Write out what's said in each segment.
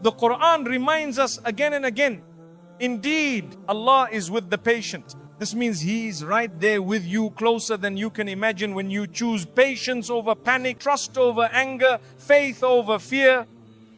The Quran reminds us again and again, indeed, Allah is with the patient. This means He is right there with you, closer than you can imagine when you choose patience over panic, trust over anger, faith over fear.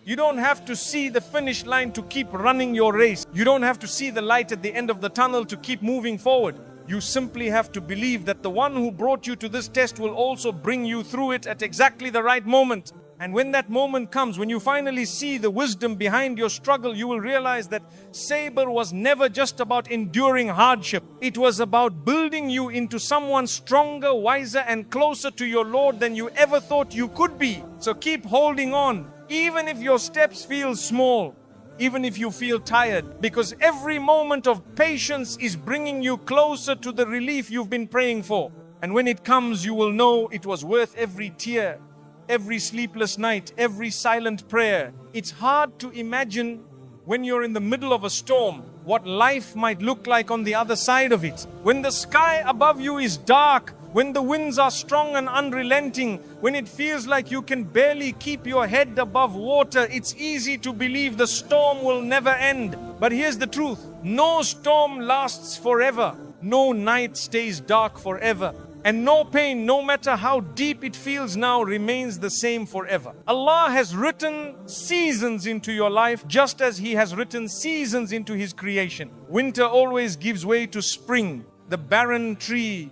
You don't have to see the finish line to keep running your race. You don't have to see the light at the end of the tunnel to keep moving forward. You simply have to believe that the one who brought you to this test will also bring you through it at exactly the right moment. And when that moment comes, when you finally see the wisdom behind your struggle, you will realize that sabr was never just about enduring hardship. It was about building you into someone stronger, wiser, and closer to your Lord than you ever thought you could be. So keep holding on, even if your steps feel small, even if you feel tired, because every moment of patience is bringing you closer to the relief you've been praying for. And when it comes, you will know it was worth every tear, every sleepless night, every silent prayer. It's hard to imagine when you're in the middle of a storm what life might look like on the other side of it. When the sky above you is dark, when the winds are strong and unrelenting, when it feels like you can barely keep your head above water, it's easy to believe the storm will never end. But here's the truth: no storm lasts forever. No night stays dark forever. And no pain, no matter how deep it feels now, remains the same forever. Allah has written seasons into your life just as He has written seasons into His creation. Winter always gives way to spring. The barren tree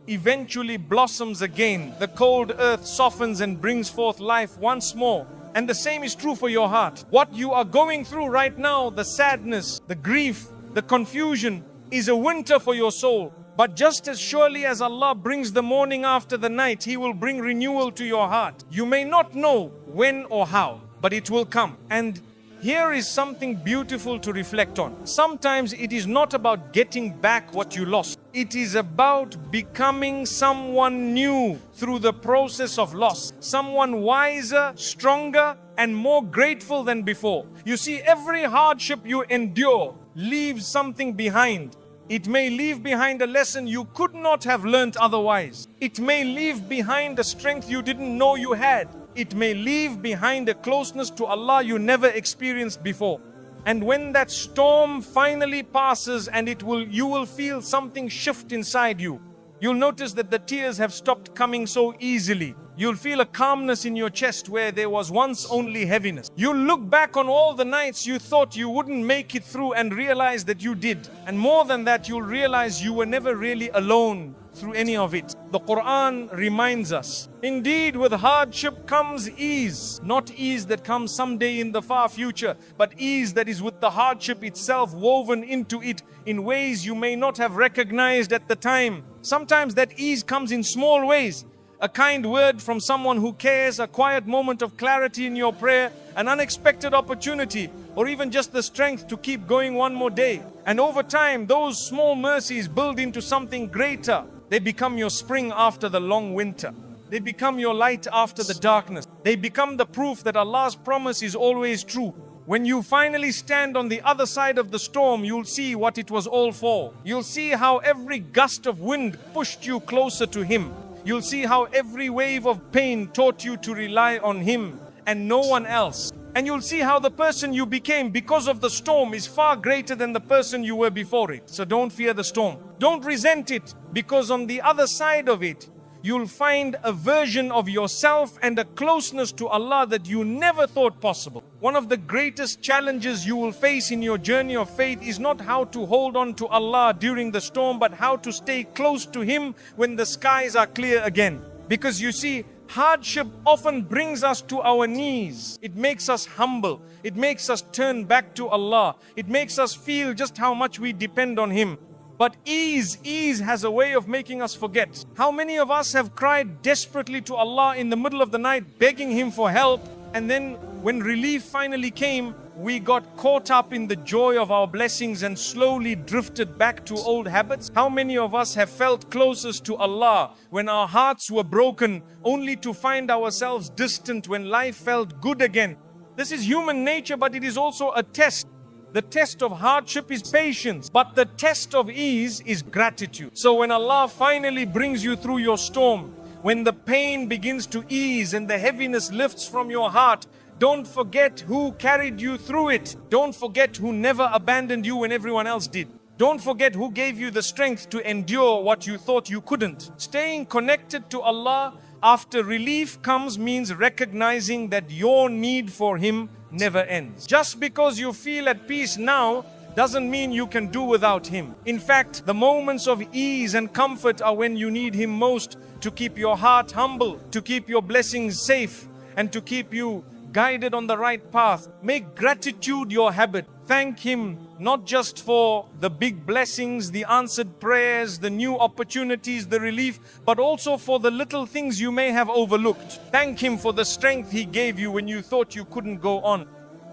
eventually blossoms again. The cold earth softens and brings forth life once more. And the same is true for your heart. What you are going through right now, the sadness, the grief, the confusion, is a winter for your soul. But just as surely as Allah brings the morning after the night, He will bring renewal to your heart. You may not know when or how, but it will come. And here is something beautiful to reflect on. Sometimes it is not about getting back what you lost. It is about becoming someone new through the process of loss. Someone wiser, stronger, and more grateful than before. You see, every hardship you endure leaves something behind. It may leave behind a lesson you could not have learnt otherwise. It may leave behind a strength you didn't know you had. It may leave behind a closeness to Allah you never experienced before. And when that storm finally passes, and you will feel something shift inside you. You'll notice that the tears have stopped coming so easily. You'll feel a calmness in your chest where there was once only heaviness. You'll look back on all the nights you thought you wouldn't make it through and realize that you did. And more than that, you'll realize you were never really alone through any of it. The Quran reminds us, indeed with hardship comes ease. Not ease that comes someday in the far future, but ease that is with the hardship itself woven into it in ways you may not have recognized at the time. Sometimes that ease comes in small ways. A kind word from someone who cares, a quiet moment of clarity in your prayer, an unexpected opportunity, or even just the strength to keep going one more day. And over time, those small mercies build into something greater. They become your spring after the long winter. They become your light after the darkness. They become the proof that Allah's promise is always true. When you finally stand on the other side of the storm, you'll see what it was all for. You'll see how every gust of wind pushed you closer to Him. You'll see how every wave of pain taught you to rely on Him and no one else. And you'll see how the person you became because of the storm is far greater than the person you were before it. So don't fear the storm. Don't resent it, because on the other side of it, you'll find a version of yourself and a closeness to Allah that you never thought possible. One of the greatest challenges you will face in your journey of faith is not how to hold on to Allah during the storm, but how to stay close to Him when the skies are clear again. Because you see, hardship often brings us to our knees. It makes us humble. It makes us turn back to Allah. It makes us feel just how much we depend on Him. But ease has a way of making us forget. How many of us have cried desperately to Allah in the middle of the night, begging Him for help, and then when relief finally came, we got caught up in the joy of our blessings and slowly drifted back to old habits? How many of us have felt closest to Allah when our hearts were broken, only to find ourselves distant when life felt good again? This is human nature, but it is also a test. The test of hardship is patience, but the test of ease is gratitude. So when Allah finally brings you through your storm, when the pain begins to ease and the heaviness lifts from your heart, Don't forget who carried you through it. Don't forget who never abandoned you when everyone else did. Don't forget who gave you the strength to endure what you thought you couldn't. Staying connected to Allah after relief comes means recognizing that your need for Him never ends. Just because you feel at peace now doesn't mean you can do without Him. In fact, the moments of ease and comfort are when you need Him most to keep your heart humble, to keep your blessings safe, and to keep you guided on the right path. Make gratitude your habit. Thank Him not just for the big blessings, the answered prayers, the new opportunities, the relief, but also for the little things you may have overlooked. Thank Him for the strength He gave you when you thought you couldn't go on.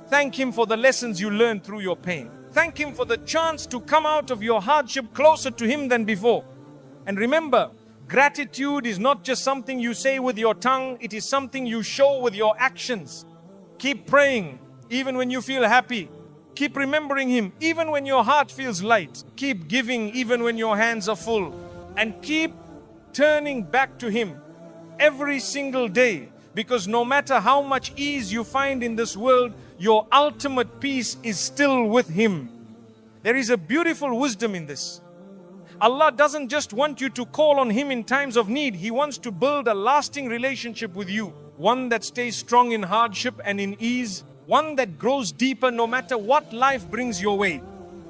Thank Him for the lessons you learned through your pain. Thank Him for the chance to come out of your hardship closer to Him than before. And remember, gratitude is not just something you say with your tongue, it is something you show with your actions. Keep praying, even when you feel happy. Keep remembering Him, even when your heart feels light. Keep giving, even when your hands are full. And keep turning back to Him every single day. Because no matter how much ease you find in this world, your ultimate peace is still with Him. There is a beautiful wisdom in this. Allah doesn't just want you to call on Him in times of need. He wants to build a lasting relationship with you. One that stays strong in hardship and in ease. One that grows deeper no matter what life brings your way.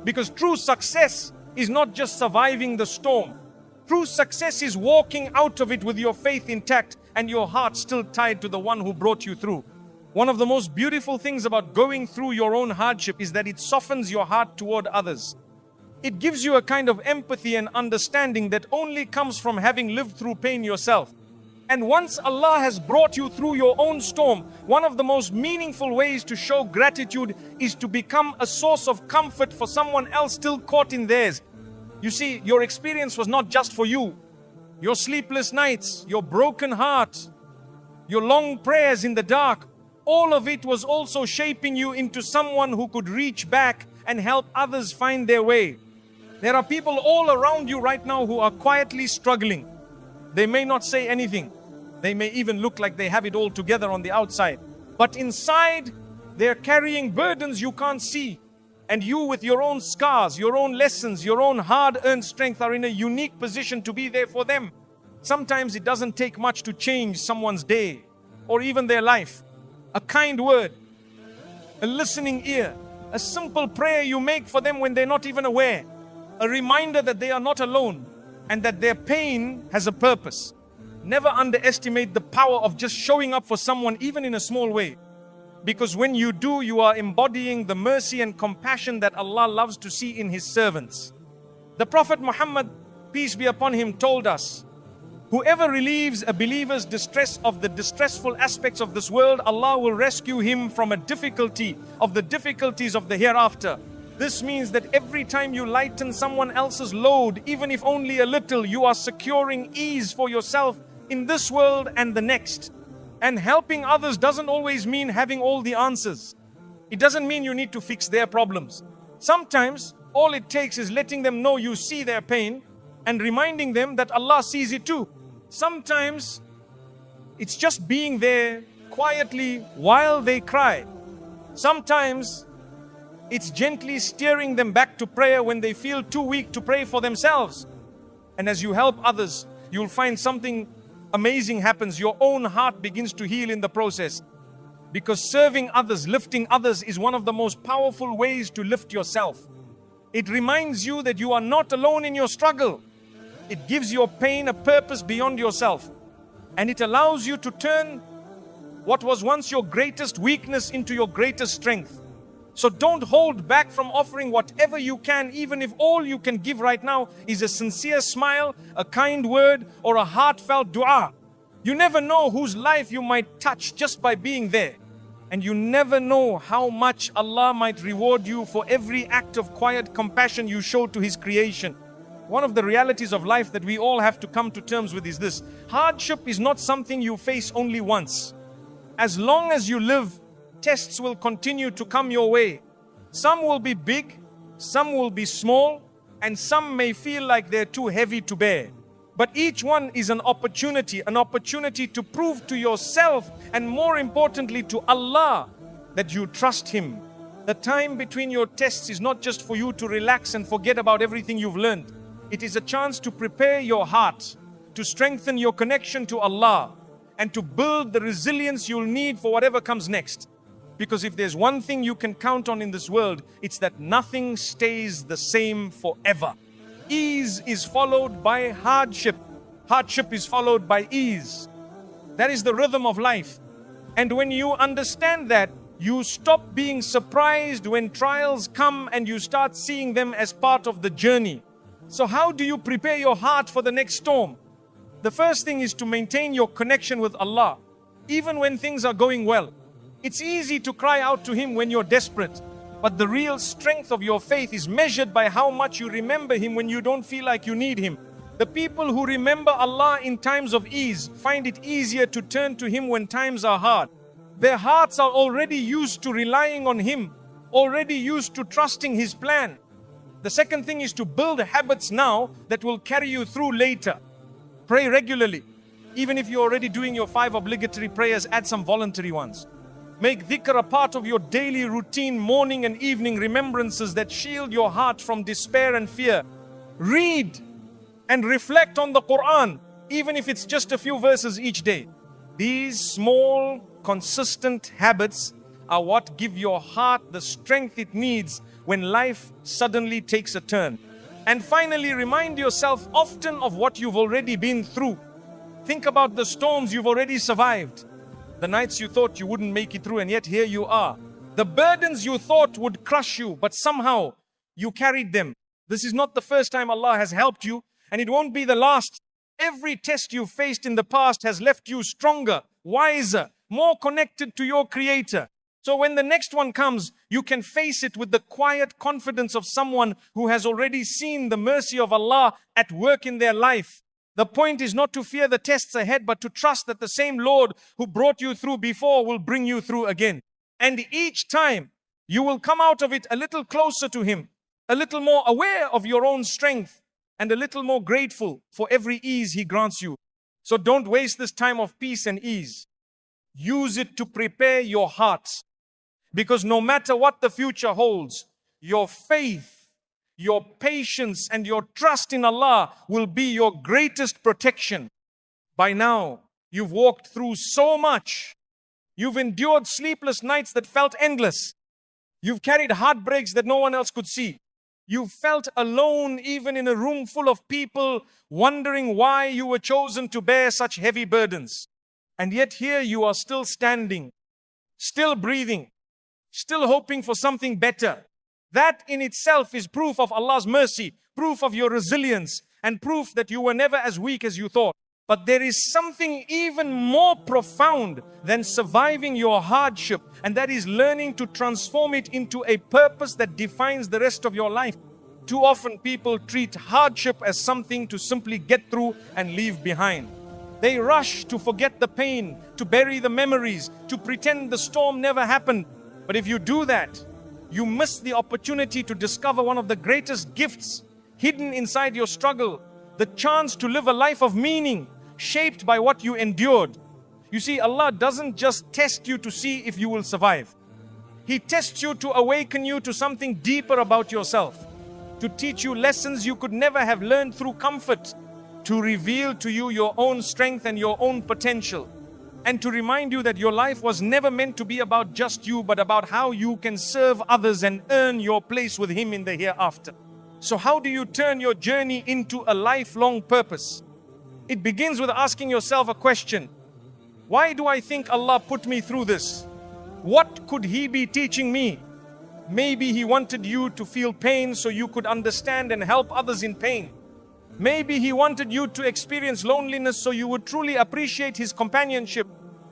Because true success is not just surviving the storm. True success is walking out of it with your faith intact and your heart still tied to the one who brought you through. One of the most beautiful things about going through your own hardship is that it softens your heart toward others. It gives you a kind of empathy and understanding that only comes from having lived through pain yourself. And once Allah has brought you through your own storm, one of the most meaningful ways to show gratitude is to become a source of comfort for someone else still caught in theirs. You see, your experience was not just for you. Your sleepless nights, your broken heart, your long prayers in the dark, all of it was also shaping you into someone who could reach back and help others find their way. There are people all around you right now who are quietly struggling. They may not say anything. They may even look like they have it all together on the outside. But inside, they're carrying burdens you can't see. And you, with your own scars, your own lessons, your own hard-earned strength, are in a unique position to be there for them. Sometimes it doesn't take much to change someone's day or even their life. A kind word, a listening ear, a simple prayer you make for them when they're not even aware. A reminder that they are not alone and that their pain has a purpose. Never underestimate the power of just showing up for someone, even in a small way. Because when you do, you are embodying the mercy and compassion that Allah loves to see in His servants. The Prophet Muhammad, peace be upon him, told us, whoever relieves a believer's distress of the distressful aspects of this world, Allah will rescue him from a difficulty of the difficulties of the hereafter. This means that every time you lighten someone else's load, even if only a little, you are securing ease for yourself in this world and the next. And helping others doesn't always mean having all the answers. It doesn't mean you need to fix their problems. Sometimes all it takes is letting them know you see their pain and reminding them that Allah sees it too. Sometimes it's just being there quietly while they cry. Sometimes it's gently steering them back to prayer when they feel too weak to pray for themselves. And as you help others, you'll find something amazing happens. Your own heart begins to heal in the process. Because serving others, lifting others is one of the most powerful ways to lift yourself. It reminds you that you are not alone in your struggle. It gives your pain a purpose beyond yourself. And it allows you to turn what was once your greatest weakness into your greatest strength. So don't hold back from offering whatever you can, even if all you can give right now is a sincere smile, a kind word, or a heartfelt dua. You never know whose life you might touch just by being there. And you never know how much Allah might reward you for every act of quiet compassion you show to His creation. One of the realities of life that we all have to come to terms with is this: hardship is not something you face only once. As long as you live, tests will continue to come your way. Some will be big, some will be small, and some may feel like they're too heavy to bear. But each one is an opportunity to prove to yourself and more importantly to Allah that you trust Him. The time between your tests is not just for you to relax and forget about everything you've learned. It is a chance to prepare your heart, to strengthen your connection to Allah, and to build the resilience you'll need for whatever comes next. Because if there's one thing you can count on in this world, it's that nothing stays the same forever. Ease is followed by hardship. Hardship is followed by ease. That is the rhythm of life. And when you understand that, you stop being surprised when trials come and you start seeing them as part of the journey. So how do you prepare your heart for the next storm? The first thing is to maintain your connection with Allah, even when things are going well. It's easy to cry out to Him when you're desperate. But the real strength of your faith is measured by how much you remember Him when you don't feel like you need Him. The people who remember Allah in times of ease find it easier to turn to Him when times are hard. Their hearts are already used to relying on Him, already used to trusting His plan. The second thing is to build habits now that will carry you through later. Pray regularly. Even if you're already doing your 5 obligatory prayers, add some voluntary ones. Make dhikr a part of your daily routine, morning and evening remembrances that shield your heart from despair and fear. Read and reflect on the Quran, even if it's just a few verses each day. These small, consistent habits are what give your heart the strength it needs when life suddenly takes a turn. And finally, remind yourself often of what you've already been through. Think about the storms you've already survived. The nights you thought you wouldn't make it through and yet here you are. The burdens you thought would crush you, but somehow you carried them. This is not the first time Allah has helped you, and it won't be the last. Every test you faced in the past has left you stronger, wiser, more connected to your Creator. So when the next one comes, you can face it with the quiet confidence of someone who has already seen the mercy of Allah at work in their life. The point is not to fear the tests ahead, but to trust that the same Lord who brought you through before will bring you through again. And each time you will come out of it a little closer to Him, a little more aware of your own strength, and a little more grateful for every ease He grants you. So don't waste this time of peace and ease. Use it to prepare your hearts. Because no matter what the future holds, your faith, your patience and your trust in Allah will be your greatest protection. By now, you've walked through so much. You've endured sleepless nights that felt endless. You've carried heartbreaks that no one else could see. You've felt alone even in a room full of people, wondering why you were chosen to bear such heavy burdens. And yet here you are still standing, still breathing, still hoping for something better. That in itself is proof of Allah's mercy, proof of your resilience, and proof that you were never as weak as you thought. But there is something even more profound than surviving your hardship, and that is learning to transform it into a purpose that defines the rest of your life. Too often people treat hardship as something to simply get through and leave behind. They rush to forget the pain, to bury the memories, to pretend the storm never happened. But if you do that, you miss the opportunity to discover one of the greatest gifts hidden inside your struggle, the chance to live a life of meaning, shaped by what you endured. You see, Allah doesn't just test you to see if you will survive. He tests you to awaken you to something deeper about yourself, to teach you lessons you could never have learned through comfort, to reveal to you your own strength and your own potential, and to remind you that your life was never meant to be about just you, but about how you can serve others and earn your place with Him in the hereafter. So how do you turn your journey into a lifelong purpose? It begins with asking yourself a question. Why do I think Allah put me through this? What could He be teaching me? Maybe He wanted you to feel pain so you could understand and help others in pain. Maybe He wanted you to experience loneliness so you would truly appreciate His companionship.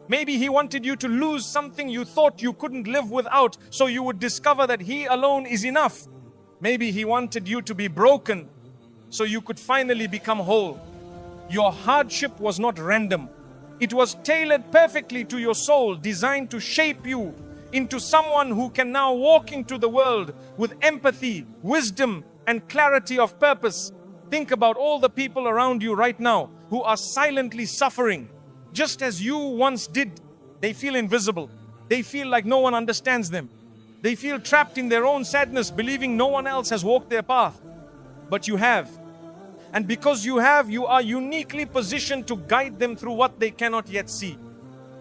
Maybe He wanted you to lose something you thought you couldn't live without so you would discover that He alone is enough. Maybe He wanted you to be broken so you could finally become whole. Your hardship was not random. It was tailored perfectly to your soul, designed to shape you into someone who can now walk into the world with empathy, wisdom, and clarity of purpose. Think about all the people around you right now who are silently suffering, just as you once did. They feel invisible. They feel like no one understands them. They feel trapped in their own sadness, believing no one else has walked their path. But you have. And because you have, you are uniquely positioned to guide them through what they cannot yet see.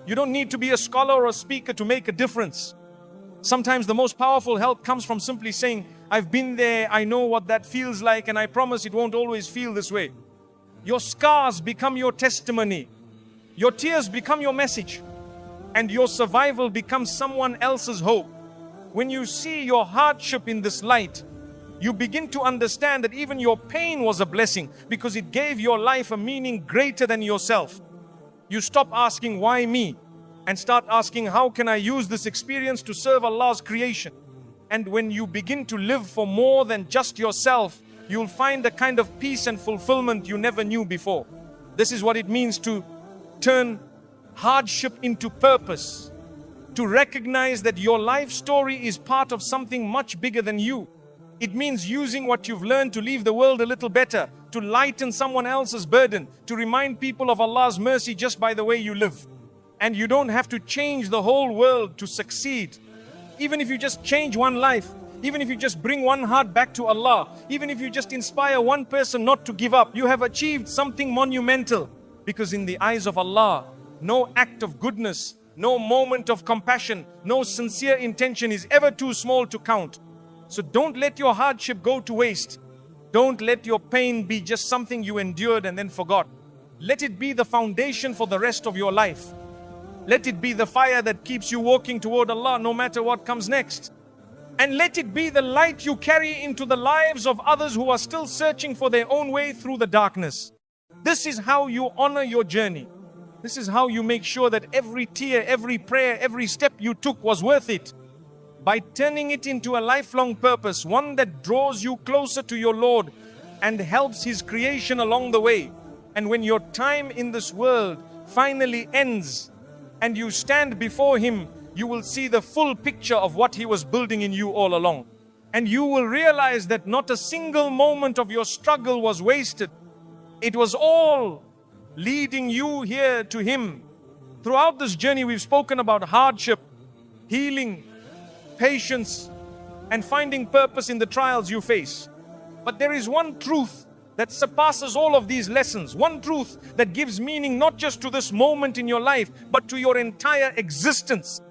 You don't need to be a scholar or a speaker to make a difference. Sometimes the most powerful help comes from simply saying, I've been there, I know what that feels like, and I promise it won't always feel this way. Your scars become your testimony. Your tears become your message. And your survival becomes someone else's hope. When you see your hardship in this light, you begin to understand that even your pain was a blessing because it gave your life a meaning greater than yourself. You stop asking, why me? And start asking, how can I use this experience to serve Allah's creation? And when you begin to live for more than just yourself, you'll find a kind of peace and fulfillment you never knew before. This is what it means to turn hardship into purpose. To recognize that your life story is part of something much bigger than you. It means using what you've learned to leave the world a little better, to lighten someone else's burden, to remind people of Allah's mercy just by the way you live. And you don't have to change the whole world to succeed. Even if you just change one life, even if you just bring one heart back to Allah, even if you just inspire one person not to give up, you have achieved something monumental. Because in the eyes of Allah, no act of goodness, no moment of compassion, no sincere intention is ever too small to count. So don't let your hardship go to waste. Don't let your pain be just something you endured and then forgot. Let it be the foundation for the rest of your life. Let it be the fire that keeps you walking toward Allah no matter what comes next. And let it be the light you carry into the lives of others who are still searching for their own way through the darkness. This is how you honor your journey. This is how you make sure that every tear, every prayer, every step you took was worth it. By turning it into a lifelong purpose, one that draws you closer to your Lord and helps His creation along the way. And when your time in this world finally ends and you stand before Him, you will see the full picture of what He was building in you all along. And you will realize that not a single moment of your struggle was wasted. It was all leading you here to Him. Throughout this journey, we've spoken about hardship, healing, patience, and finding purpose in the trials you face. But there is one truth that surpasses all of these lessons. One truth that gives meaning not just to this moment in your life, but to your entire existence.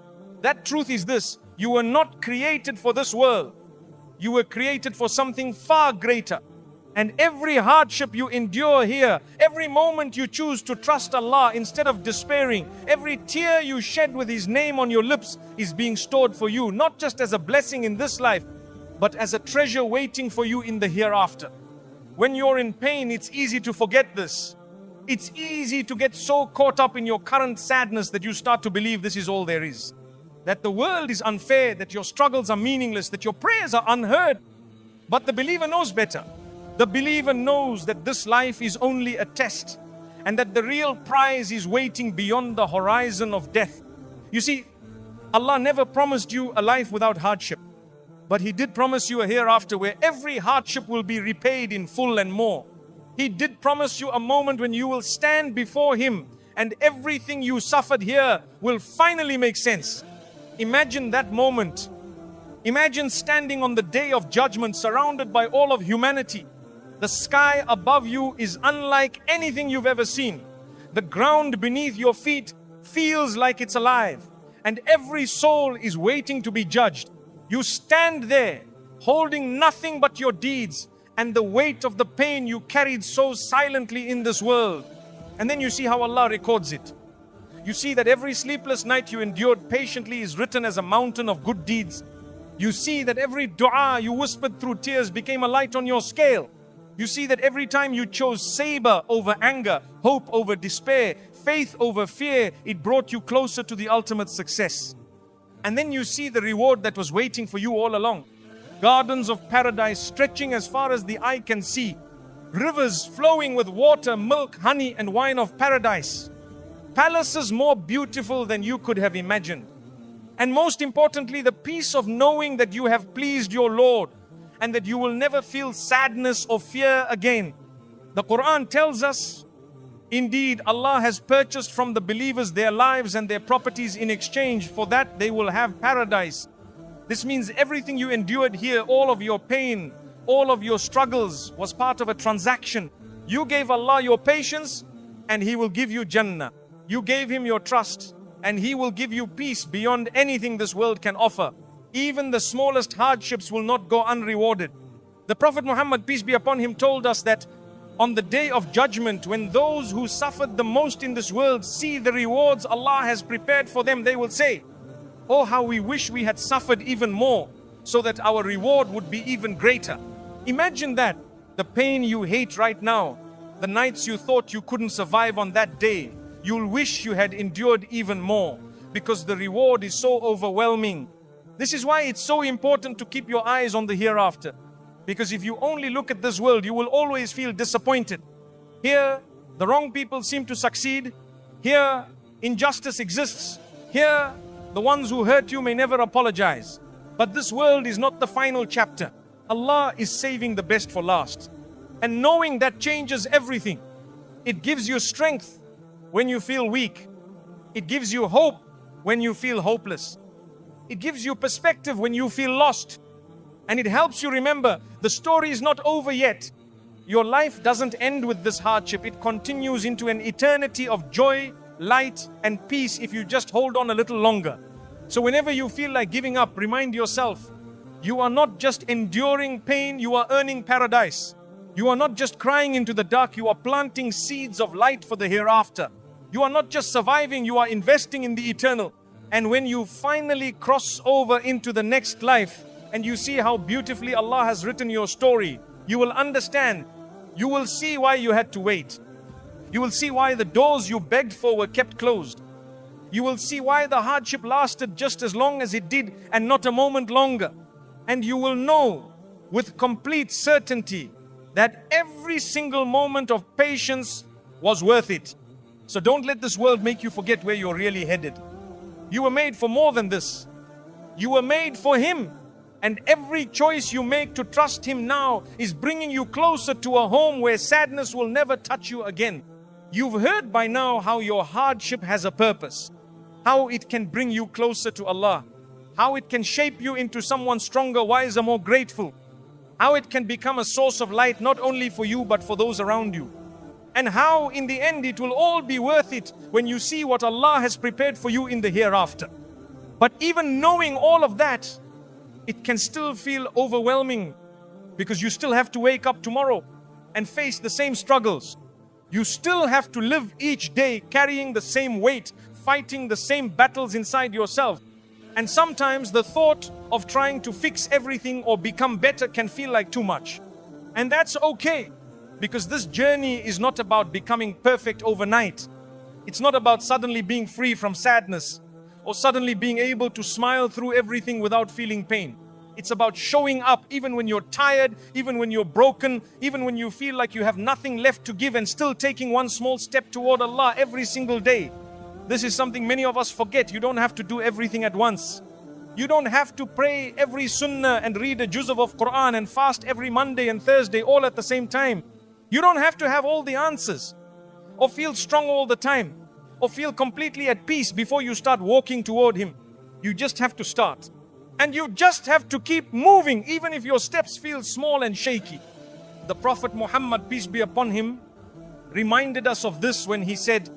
That truth is this: you were not created for this world. You were created for something far greater. And every hardship you endure here, every moment you choose to trust Allah instead of despairing, every tear you shed with His name on your lips is being stored for you, not just as a blessing in this life, but as a treasure waiting for you in the hereafter. When you're in pain, it's easy to forget this. It's easy to get so caught up in your current sadness that you start to believe this is all there is. That the world is unfair, that your struggles are meaningless, that your prayers are unheard. But the believer knows better. The believer knows that this life is only a test and that the real prize is waiting beyond the horizon of death. You see, Allah never promised you a life without hardship, but He did promise you a hereafter where every hardship will be repaid in full and more. He did promise you a moment when you will stand before Him and everything you suffered here will finally make sense. Imagine that moment. Imagine standing on the day of judgment surrounded by all of humanity. The sky above you is unlike anything you've ever seen. The ground beneath your feet feels like it's alive. And every soul is waiting to be judged. You stand there, holding nothing but your deeds and the weight of the pain you carried so silently in this world. And then you see how Allah records it. You see that every sleepless night you endured patiently is written as a mountain of good deeds. You see that every dua you whispered through tears became a light on your scale. You see that every time you chose sabr over anger, hope over despair, faith over fear, it brought you closer to the ultimate success. And then you see the reward that was waiting for you all along. Gardens of paradise stretching as far as the eye can see. Rivers flowing with water, milk, honey, and wine of paradise. Palaces more beautiful than you could have imagined. And most importantly, the peace of knowing that you have pleased your Lord and that you will never feel sadness or fear again. The Quran tells us, indeed, Allah has purchased from the believers their lives and their properties in exchange. For that, they will have paradise. This means everything you endured here, all of your pain, all of your struggles was part of a transaction. You gave Allah your patience and He will give you Jannah. You gave Him your trust and He will give you peace beyond anything this world can offer. Even the smallest hardships will not go unrewarded. The Prophet Muhammad, peace be upon him, told us that on the day of judgment, when those who suffered the most in this world see the rewards Allah has prepared for them, they will say, "Oh, how we wish we had suffered even more, so that our reward would be even greater." Imagine that, the pain you hate right now, the nights you thought you couldn't survive on that day, you'll wish you had endured even more, because the reward is so overwhelming. This is why it's so important to keep your eyes on the hereafter. Because if you only look at this world, you will always feel disappointed. Here, the wrong people seem to succeed. Here, injustice exists. Here, the ones who hurt you may never apologize. But this world is not the final chapter. Allah is saving the best for last. And knowing that changes everything. It gives you strength when you feel weak. It gives you hope when you feel hopeless. It gives you perspective when you feel lost. And it helps you remember the story is not over yet. Your life doesn't end with this hardship. It continues into an eternity of joy, light, and peace if you just hold on a little longer. So whenever you feel like giving up, remind yourself, you are not just enduring pain, you are earning paradise. You are not just crying into the dark, you are planting seeds of light for the hereafter. You are not just surviving, you are investing in the eternal. And when you finally cross over into the next life, and you see how beautifully Allah has written your story, you will understand. You will see why you had to wait. You will see why the doors you begged for were kept closed. You will see why the hardship lasted just as long as it did and not a moment longer. And you will know with complete certainty that every single moment of patience was worth it. So don't let this world make you forget where you're really headed. You were made for more than this. You were made for Him. And every choice you make to trust Him now is bringing you closer to a home where sadness will never touch you again. You've heard by now how your hardship has a purpose, how it can bring you closer to Allah, how it can shape you into someone stronger, wiser, more grateful, how it can become a source of light not only for you but for those around you, and how in the end it will all be worth it when you see what Allah has prepared for you in the hereafter. But even knowing all of that, it can still feel overwhelming because you still have to wake up tomorrow and face the same struggles. You still have to live each day carrying the same weight, fighting the same battles inside yourself. And sometimes the thought of trying to fix everything or become better can feel like too much. And that's okay, because this journey is not about becoming perfect overnight. It's not about suddenly being free from sadness, or suddenly being able to smile through everything without feeling pain. It's about showing up even when you're tired, even when you're broken, even when you feel like you have nothing left to give, and still taking one small step toward Allah every single day. This is something many of us forget. You don't have to do everything at once. You don't have to pray every sunnah and read a juz of Quran and fast every Monday and Thursday all at the same time. You don't have to have all the answers, or feel strong all the time, or feel completely at peace before you start walking toward Him. You just have to start. And you just have to keep moving even if your steps feel small and shaky. The Prophet Muhammad, peace be upon him, reminded us of this when he said,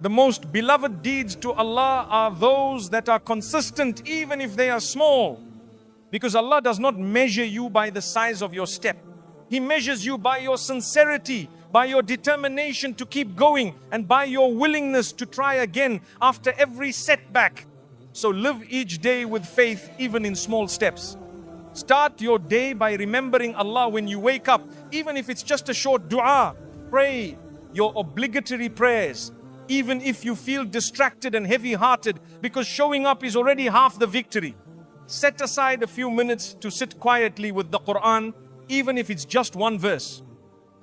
the most beloved deeds to Allah are those that are consistent even if they are small. Because Allah does not measure you by the size of your step. He measures you by your sincerity, by your determination to keep going, and by your willingness to try again after every setback. So live each day with faith, even in small steps. Start your day by remembering Allah when you wake up, even if it's just a short dua. Pray your obligatory prayers, even if you feel distracted and heavy-hearted, because showing up is already half the victory. Set aside a few minutes to sit quietly with the Quran, even if it's just one verse.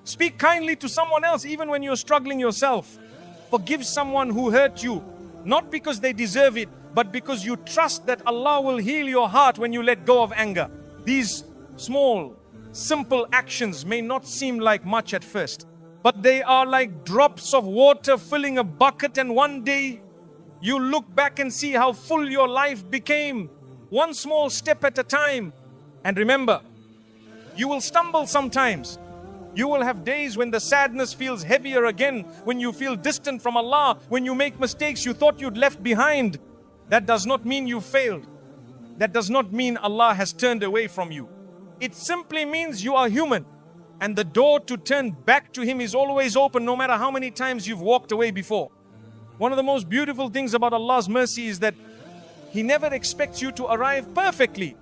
Speak kindly to someone else, even when you're struggling yourself. Forgive someone who hurt you, not because they deserve it, but because you trust that Allah will heal your heart when you let go of anger. These small, simple actions may not seem like much at first, but they are like drops of water filling a bucket, and one day you look back and see how full your life became, one small step at a time. And remember, you will stumble sometimes. You will have days when the sadness feels heavier again, when you feel distant from Allah, when you make mistakes you thought you'd left behind. That does not mean you failed. That does not mean Allah has turned away from you. It simply means you are human, and the door to turn back to Him is always open, no matter how many times you've walked away before. One of the most beautiful things about Allah's mercy is that He never expects you to arrive perfectly.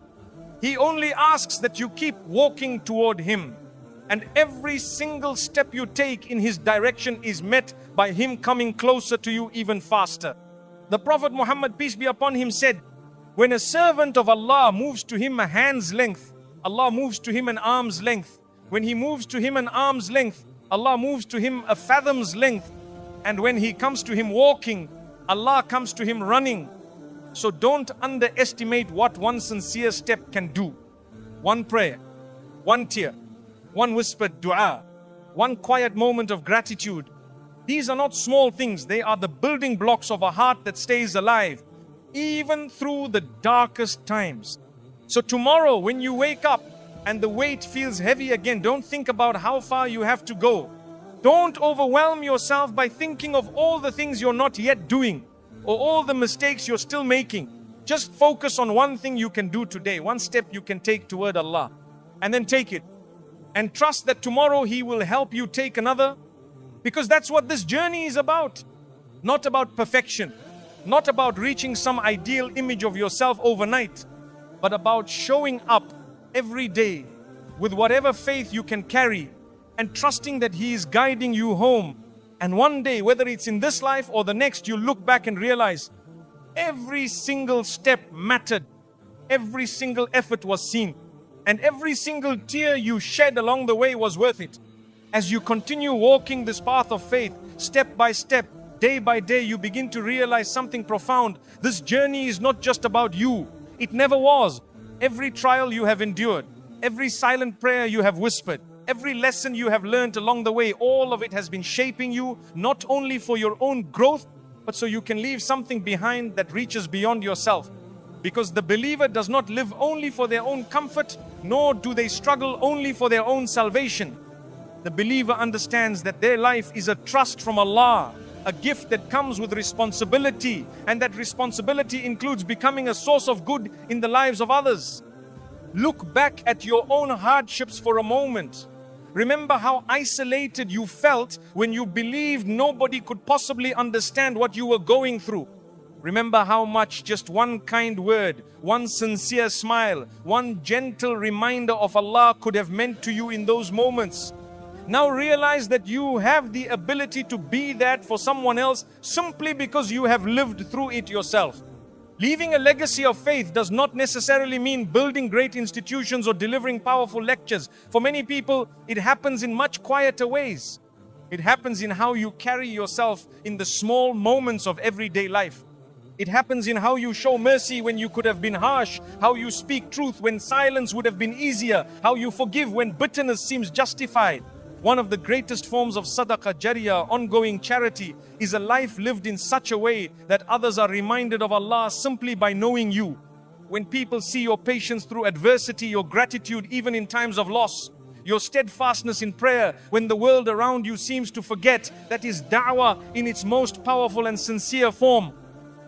He only asks that you keep walking toward Him. And every single step you take in His direction is met by Him coming closer to you even faster. The Prophet Muhammad, peace be upon him, said, when a servant of Allah moves to him a hand's length, Allah moves to him an arm's length. When he moves to him an arm's length, Allah moves to him a fathom's length. And when he comes to him walking, Allah comes to him running. So don't underestimate what one sincere step can do. One prayer, one tear, one whispered dua, one quiet moment of gratitude. These are not small things. They are the building blocks of a heart that stays alive, even through the darkest times. So tomorrow when you wake up and the weight feels heavy again, don't think about how far you have to go. Don't overwhelm yourself by thinking of all the things you're not yet doing or all the mistakes you're still making. Just focus on one thing you can do today, one step you can take toward Allah, and then take it. And trust that tomorrow He will help you take another, because that's what this journey is about. Not about perfection, not about reaching some ideal image of yourself overnight, but about showing up every day with whatever faith you can carry and trusting that He is guiding you home. And one day, whether it's in this life or the next, you look back and realize every single step mattered, every single effort was seen, and every single tear you shed along the way was worth it. As you continue walking this path of faith, step by step, day by day, you begin to realize something profound. This journey is not just about you. It never was. Every trial you have endured, every silent prayer you have whispered, every lesson you have learned along the way, all of it has been shaping you, not only for your own growth, but so you can leave something behind that reaches beyond yourself. Because the believer does not live only for their own comfort, nor do they struggle only for their own salvation. The believer understands that their life is a trust from Allah, a gift that comes with responsibility, and that responsibility includes becoming a source of good in the lives of others. Look back at your own hardships for a moment. Remember how isolated you felt when you believed nobody could possibly understand what you were going through. Remember how much just one kind word, one sincere smile, one gentle reminder of Allah could have meant to you in those moments. Now realize that you have the ability to be that for someone else simply because you have lived through it yourself. Leaving a legacy of faith does not necessarily mean building great institutions or delivering powerful lectures. For many people, it happens in much quieter ways. It happens in how you carry yourself in the small moments of everyday life. It happens in how you show mercy when you could have been harsh, how you speak truth when silence would have been easier, how you forgive when bitterness seems justified. One of the greatest forms of sadaqah jariyah, ongoing charity, is a life lived in such a way that others are reminded of Allah simply by knowing you. When people see your patience through adversity, your gratitude even in times of loss, your steadfastness in prayer when the world around you seems to forget, that is da'wah in its most powerful and sincere form.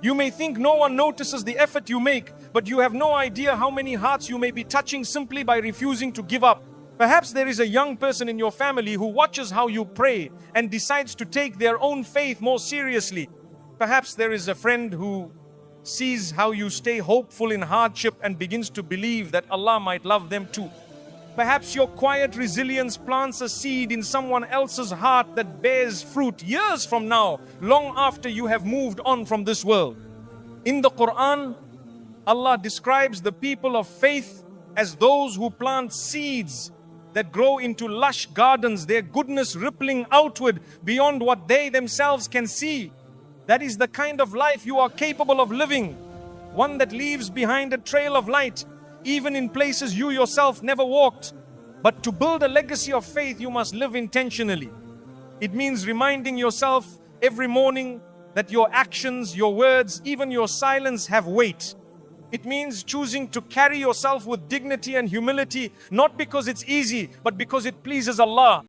You may think no one notices the effort you make, but you have no idea how many hearts you may be touching simply by refusing to give up. Perhaps there is a young person in your family who watches how you pray and decides to take their own faith more seriously. Perhaps there is a friend who sees how you stay hopeful in hardship and begins to believe that Allah might love them too. Perhaps your quiet resilience plants a seed in someone else's heart that bears fruit years from now, long after you have moved on from this world. In the Quran, Allah describes the people of faith as those who plant seeds that grow into lush gardens, their goodness rippling outward beyond what they themselves can see. That is the kind of life you are capable of living, one that leaves behind a trail of light, even in places you yourself never walked. But to build a legacy of faith, you must live intentionally. It means reminding yourself every morning that your actions, your words, even your silence have weight. It means choosing to carry yourself with dignity and humility, not because it's easy, but because it pleases Allah.